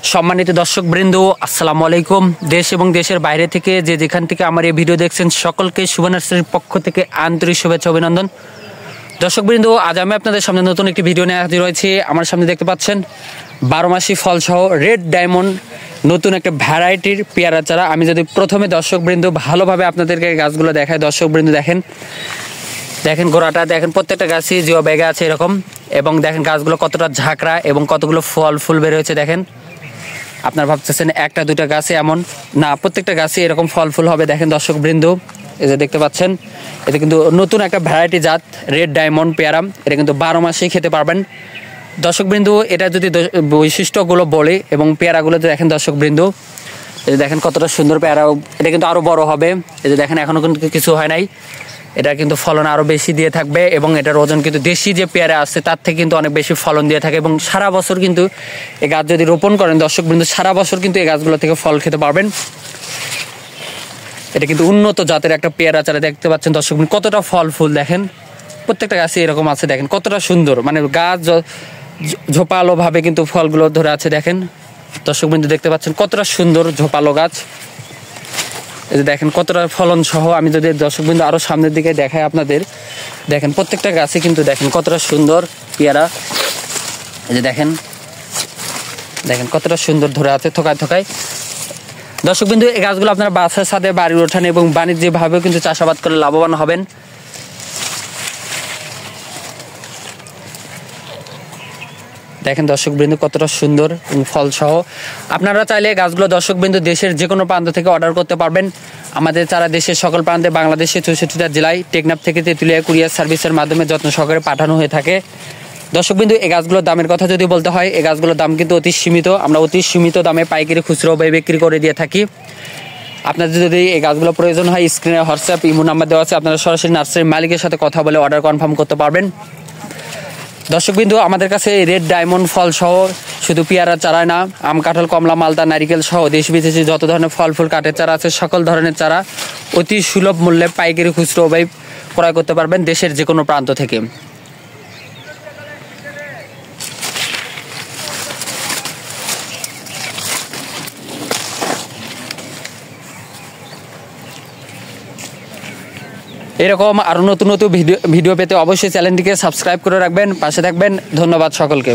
সম্মানিত দর্শকবৃন্দ, আসসালামু আলাইকুম। দেশ এবং দেশের বাইরে থেকে যেখান থেকে আমার এই ভিডিও দেখছেন সকলকে শুভ নার্সারির পক্ষ থেকে আন্তরিক শুভেচ্ছা অভিনন্দন। দর্শকবৃন্দ, আজ আমি আপনাদের সামনে নতুন একটি ভিডিও নিয়ে হাজির হয়েছি। আমার সামনে দেখতে পাচ্ছেন 12 মাসি ফলসহ রেড ডায়মন্ড নতুন একটা ভ্যারাইটির পেয়ারা চারা। আমি যদি প্রথমে দর্শকবৃন্দ ভালোভাবে আপনাদেরকে গাছগুলো দেখায়, দর্শকবৃন্দ দেখেন গোড়াটা দেখেন, প্রত্যেকটা গাছই জিও ব্যাগে আছে এরকম, এবং দেখেন গাছগুলো কতটা ঝাঁকড়া এবং কতগুলো ফল ফুল বের হয়েছে। দেখেন আপনারা ভাবতেছেন একটা দুটা গাছে এমন না, প্রত্যেকটা গাছে এরকম ফল ফুল হবে। দেখেন দর্শকবৃন্দ, এই যে দেখতে পাচ্ছেন, এটা কিন্তু নতুন একটা ভ্যারাইটি জাত রেড ডায়মন্ড পেয়ারা। এটা কিন্তু 12 মাসেই খেতে পারবেন দর্শকবৃন্দ। এটা যদি বৈশিষ্ট্যগুলো বলে এবং পেয়ারাগুলো দেখেন দর্শকবৃন্দ, এই যে দেখেন কতটা সুন্দর পেয়ারা। এটা কিন্তু আরও বড় হবে। এই যে দেখেন এখনও কিন্তু কিছু হয় নাই, এটা কিন্তু ফলন আরও বেশি দিয়ে থাকবে এবং এটার ওজন কিন্তু দেশি যে পেয়ারা আছে তার থেকে কিন্তু অনেক বেশি ফলন দিয়ে থাকে। এবং সারা বছর কিন্তু এই গাছ যদি রোপণ করেন দর্শকবৃন্দ, সারা বছর কিন্তু এই গাছগুলো থেকে ফল খেতে পারবেন। এটা কিন্তু উন্নত জাতের একটা পেয়ারা চারা। দেখতে পাচ্ছেন দর্শকবৃন্দ কতটা ফল ফুল, দেখেন প্রত্যেকটা গাছে এরকম আছে। দেখেন কতটা সুন্দর, মানে গাছ ঝোপালোভাবে কিন্তু ফলগুলো ধরে আছে। দেখেন দর্শকবৃন্দ দেখতে পাচ্ছেন কতটা সুন্দর ঝোপালো গাছ। এই যে দেখেন কতটা ফলন সহ। আমি যদি দর্শকবৃন্দ আরও সামনের দিকে দেখাই আপনাদের, দেখেন প্রত্যেকটা গাছে কিন্তু দেখেন কতটা সুন্দর পেয়ারা। এই যে দেখেন কতটা সুন্দর ধরে আছে থোকায় থোকায়। দর্শকবৃন্দ, এই গাছগুলো আপনারা বাসার সাথে বাড়ির ওঠানে এবং বাণিজ্যিকভাবেও কিন্তু চাষাবাদ করে লাভবান হবেন। দেখেন দর্শকবৃন্দ কতটা সুন্দর ফল সহ। আপনারা চাইলে গাছগুলো দর্শকবৃন্দ দেশের যে কোনো প্রান্ত থেকে অর্ডার করতে পারবেন। আমাদের চারা দেশের সকল প্রান্তে, বাংলাদেশের 64টা জেলায় টেকনাফ থেকে তেঁতুলিয়া কুরিয়ার সার্ভিসের মাধ্যমে যত্ন সহকারে পাঠানো হয়ে থাকে। দর্শকবৃন্দ, এই গাছগুলোর দামের কথা যদি বলতে হয়, এই গাছগুলোর দাম কিন্তু অতি সীমিত। আমরা অতি সীমিত দামে পাইকারি খুচরো বিক্রি করে দিয়ে থাকি। আপনাদের যদি এই গাছগুলো প্রয়োজন হয়, স্ক্রিনে হোয়াটসঅ্যাপ ইমো নাম্বার দেওয়া আছে, আপনারা সরাসরি নার্সারির মালিকের সাথে কথা বলে অর্ডার কনফার্ম করতে পারবেন। দর্শকবৃন্দ, আমাদের কাছে রেড ডায়মন্ড ফল সহ শুধু পেয়ারা চারা না, আম, কাঁঠাল, কমলা, মালতা, নারিকেল সহ দেশ বিদেশি যত ধরনের ফল ফুল কাঠের চারা আছে, সকল ধরনের চারা অতি সুলভ মূল্যে পাইকারি খুচরো ক্রয় করতে পারবেন দেশের যে কোনো প্রান্ত থেকে। এরকম আরও নতুন নতুন ভিডিও পেতে অবশ্যই চ্যানেলটিকে সাবস্ক্রাইব করে রাখবেন, পাশে থাকবেন। ধন্যবাদ সকলকে।